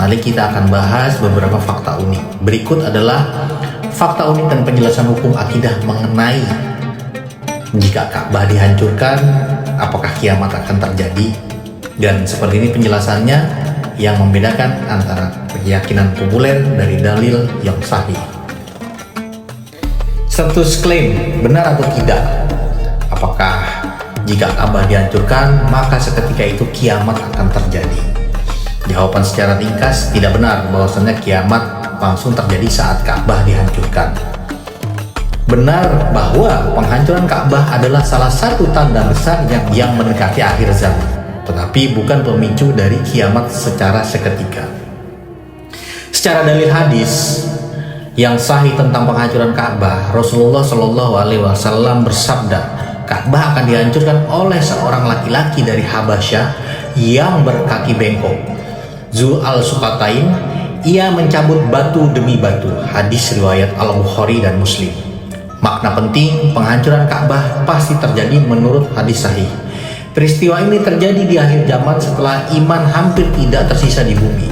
Mari kita akan bahas beberapa fakta unik. Berikut adalah fakta unik dan penjelasan hukum akidah mengenai jika Ka'bah dihancurkan, apakah kiamat akan terjadi? Dan seperti ini penjelasannya yang membedakan antara keyakinan populer dari dalil yang sahih. Status klaim, benar atau tidak? Apakah jika Ka'bah dihancurkan, maka seketika itu kiamat akan terjadi? Jawaban secara ringkas, tidak benar bahwasanya kiamat langsung terjadi saat Ka'bah dihancurkan. Benar bahwa penghancuran Ka'bah adalah salah satu tanda besar yang mendekati akhir zaman, tetapi bukan pemicu dari kiamat secara seketika. Secara dalil hadis yang sahih tentang penghancuran Ka'bah, Rasulullah Shallallahu Alaihi Wasallam bersabda, Ka'bah akan dihancurkan oleh seorang laki-laki dari Habasyah yang berkaki bengkok. Zul al-Suqatain, ia mencabut batu demi batu. Hadis riwayat Al-Bukhari dan Muslim. Makna penting, penghancuran Ka'bah pasti terjadi menurut hadis sahih. Peristiwa ini terjadi di akhir zaman setelah iman hampir tidak tersisa di bumi.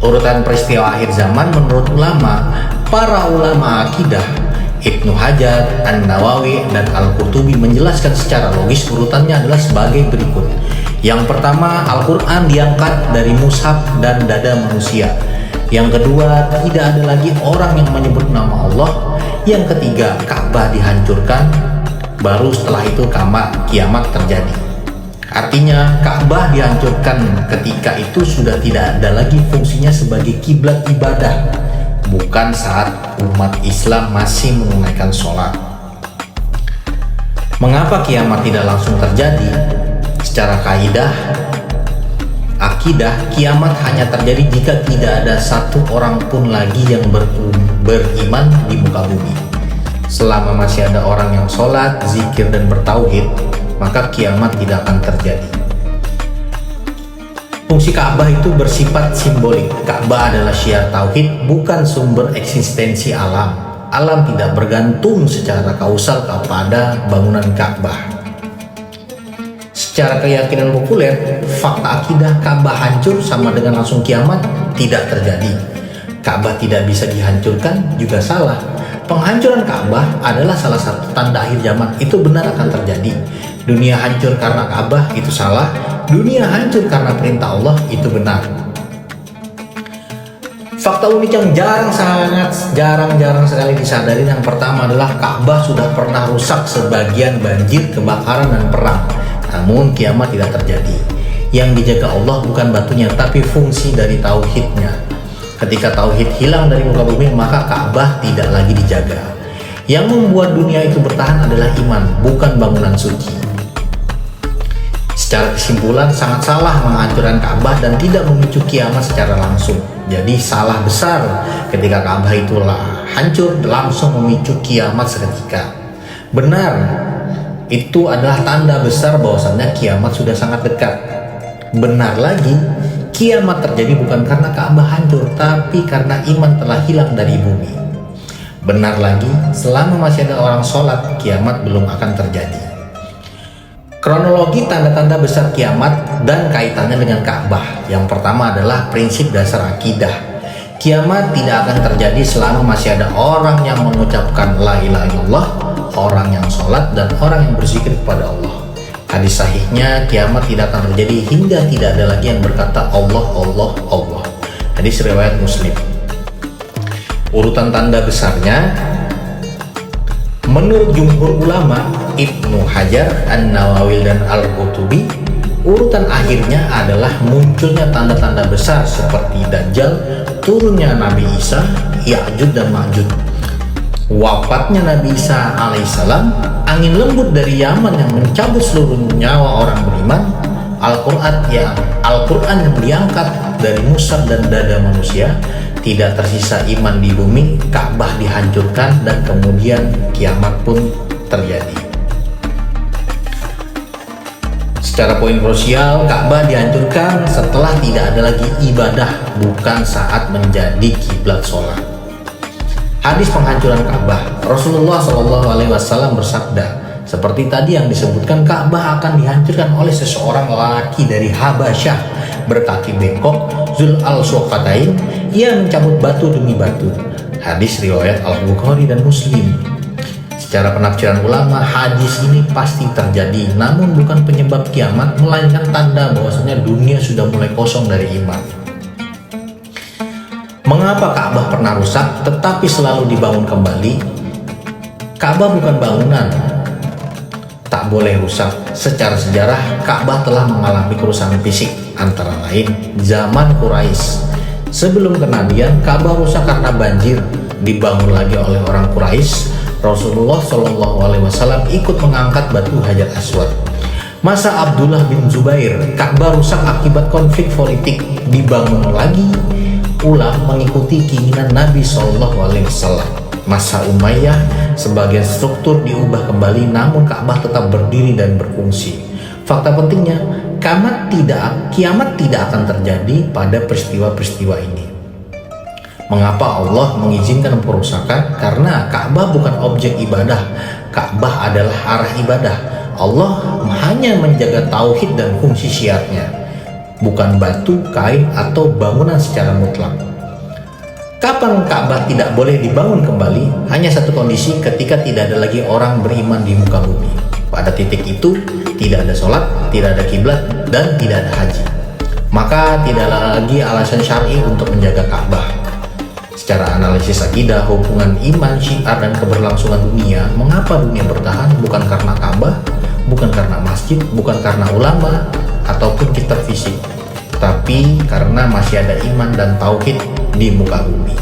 Urutan peristiwa akhir zaman menurut para ulama akidah, Ibnu Hajar, An-Nawawi, dan Al-Qurtubi menjelaskan secara logis urutannya adalah sebagai berikut. Yang pertama, Al-Quran diangkat dari mushaf dan dada manusia. Yang kedua, tidak ada lagi orang yang menyebut nama Allah. Yang ketiga, Ka'bah dihancurkan. Baru setelah itu kiamat terjadi. Artinya, Ka'bah dihancurkan ketika itu sudah tidak ada lagi fungsinya sebagai kiblat ibadah, bukan saat umat Islam masih menunaikan sholat. Mengapa kiamat tidak langsung terjadi? Secara kaidah akidah, kiamat hanya terjadi jika tidak ada satu orang pun lagi yang beriman di muka bumi. Selama masih ada orang yang sholat, zikir, dan bertauhid, maka kiamat tidak akan terjadi. Fungsi Ka'bah itu bersifat simbolik. Ka'bah adalah syiar tauhid, bukan sumber eksistensi alam. Alam tidak bergantung secara kausal kepada bangunan Ka'bah. Secara keyakinan populer, fakta akidah Ka'bah hancur sama dengan langsung kiamat tidak terjadi. Ka'bah tidak bisa dihancurkan juga salah. Penghancuran Ka'bah adalah salah satu tanda akhir zaman, itu benar akan terjadi. Dunia hancur karena Ka'bah itu salah. Dunia hancur karena perintah Allah itu benar. Fakta unik yang jarang sekali disadari yang pertama adalah Ka'bah sudah pernah rusak sebagian banjir, kebakaran, dan perang. Namun kiamat tidak terjadi. Yang dijaga Allah bukan batunya, tapi fungsi dari tauhidnya. Ketika tauhid hilang dari muka bumi, maka Ka'bah tidak lagi dijaga. Yang membuat dunia itu bertahan adalah iman, bukan bangunan suci. Secara kesimpulan, sangat salah menghancurkan Ka'bah dan tidak memicu kiamat secara langsung. Jadi salah besar ketika Ka'bah itulah hancur langsung memicu kiamat seketika. Benar, itu adalah tanda besar bahwasannya kiamat sudah sangat dekat. Benar lagi, kiamat terjadi bukan karena Ka'bah hancur, tapi karena iman telah hilang dari bumi. Benar lagi, selama masih ada orang sholat, kiamat belum akan terjadi. Kronologi tanda-tanda besar kiamat dan kaitannya dengan Ka'bah. Yang pertama adalah prinsip dasar akidah. Kiamat tidak akan terjadi selama masih ada orang yang mengucapkan la ilaha illallah, orang yang sholat, dan orang yang berzikir kepada Allah. Hadis sahihnya, kiamat tidak akan terjadi hingga tidak ada lagi yang berkata Allah, Allah, Allah. Hadis riwayat Muslim. Urutan tanda besarnya, menurut jumhur ulama, Ibnu Hajar, An-Nawawi, dan Al-Qurtubi, urutan akhirnya adalah munculnya tanda-tanda besar seperti Dajjal, turunnya Nabi Isa, Ya'juj dan Ma'juj, wafatnya Nabi Isa alaihissalam, angin lembut dari Yaman yang mencabut seluruh nyawa orang beriman, Al-Quran yang diangkat dari mushaf dan dada manusia, tidak tersisa iman di bumi, Ka'bah dihancurkan, dan kemudian kiamat pun terjadi. Secara poin krusial, Ka'bah dihancurkan setelah tidak ada lagi ibadah, bukan saat menjadi kiblat sholat. Hadis penghancuran Ka'bah, Rasulullah Shallallahu Alaihi Wasallam bersabda, seperti tadi yang disebutkan, Ka'bah akan dihancurkan oleh seseorang lelaki dari Habasyah berkaki bengkok. Zul al-Suqatain, ia mencabut batu demi batu. Hadis riwayat Al-Bukhari dan Muslim. Secara penafsiran ulama, hadis ini pasti terjadi, namun bukan penyebab kiamat, melainkan tanda bahwasanya dunia sudah mulai kosong dari iman. Mengapa Ka'bah pernah rusak tetapi selalu dibangun kembali? Ka'bah bukan bangunan, tak boleh rusak. Secara sejarah, Ka'bah telah mengalami kerusakan fisik, antara lain zaman Quraisy. Sebelum kenabian, Ka'bah rusak karena banjir. Dibangun lagi oleh orang Quraisy. Rasulullah Shallallahu Alaihi Wasallam ikut mengangkat batu Hajar Aswad. Masa Abdullah bin Zubair, Ka'bah rusak akibat konflik politik. Dibangun lagi ulang mengikuti keinginan Nabi Shallallahu Alaihi Wasallam. Masa Umayyah, sebagian struktur diubah kembali, namun Ka'bah tetap berdiri dan berfungsi. Fakta pentingnya, kiamat tidak akan terjadi pada peristiwa-peristiwa ini. Mengapa Allah mengizinkan perusakan? Karena Ka'bah bukan objek ibadah. Ka'bah adalah arah ibadah. Allah hanya menjaga tauhid dan fungsi syiarnya, bukan batu, kain, atau bangunan secara mutlak. Kapan Ka'bah tidak boleh dibangun kembali? Hanya satu kondisi, ketika tidak ada lagi orang beriman di muka bumi. Pada titik itu, tidak ada sholat, tidak ada kiblat, dan tidak ada haji. Maka tidak ada lagi alasan syar'i untuk menjaga Ka'bah. Secara analisis akidah, hubungan iman, syiar, dan keberlangsungan dunia, mengapa dunia bertahan? Bukan karena Ka'bah, bukan karena masjid, bukan karena ulama, ataupun kitab fisik, tapi karena masih ada iman dan tauhid di muka bumi.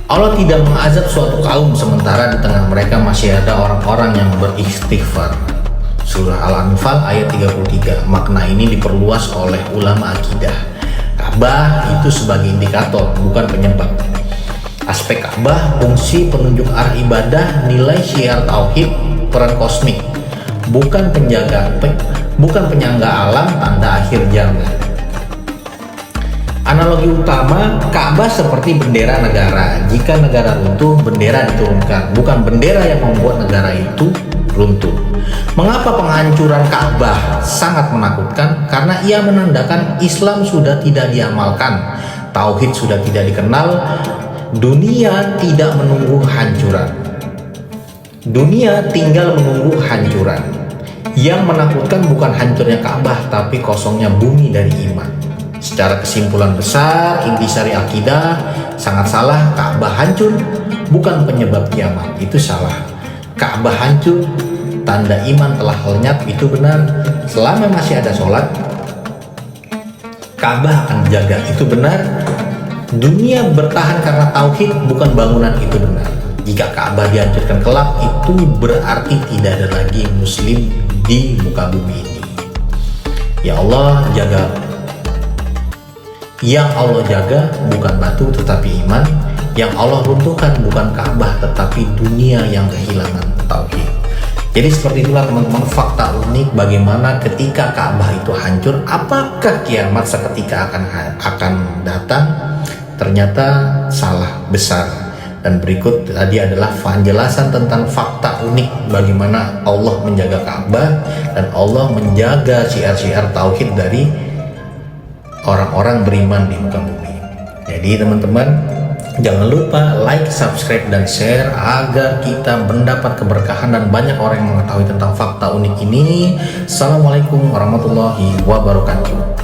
Allah tidak mengazab suatu kaum sementara di tengah mereka masih ada orang-orang yang beristighfar. Surah Al-Anfal ayat 33. Makna ini diperluas oleh ulama akidah. Ka'bah itu sebagai indikator, bukan penyebab. Aspek Ka'bah, fungsi penunjuk arah ibadah, nilai syiar tauhid, peran kosmik, bukan penyangga alam, tanda akhir zaman. Analogi utama, Ka'bah seperti bendera negara. Jika negara runtuh, bendera diturunkan, bukan bendera yang membuat negara itu runtuh. Mengapa penghancuran Ka'bah sangat menakutkan? Karena ia menandakan Islam sudah tidak diamalkan, tauhid sudah tidak dikenal. Dunia tidak menunggu hancuran, dunia tinggal menunggu hancuran. Yang menakutkan bukan hancurnya Ka'bah, tapi kosongnya bumi dari iman. Secara kesimpulan besar, intisari akidah sangat salah. Ka'bah hancur bukan penyebab kiamat, itu salah. Ka'bah hancur, tanda iman telah lenyap, itu benar. Selama masih ada sholat, Ka'bah akan dijaga, itu benar. Dunia bertahan karena tauhid, bukan bangunan, itu benar. Jika Ka'bah dihancurkan kelak, itu berarti tidak ada lagi muslim di muka bumi ini. Ya Allah, jaga. Yang Allah jaga bukan batu tetapi iman. Yang Allah runtuhkan bukan Ka'bah tetapi dunia yang kehilangan tauhid. Jadi seperti itulah teman-teman, fakta unik bagaimana ketika Ka'bah itu hancur, apakah kiamat seketika akan datang? Ternyata salah besar. Dan berikut tadi adalah penjelasan tentang fakta unik bagaimana Allah menjaga Ka'bah dan Allah menjaga syiar-syiar tauhid dari orang-orang beriman di muka bumi. Jadi teman-teman, jangan lupa like, subscribe, dan share agar kita mendapat keberkahan dan banyak orang yang mengetahui tentang fakta unik ini. Assalamualaikum warahmatullahi wabarakatuh.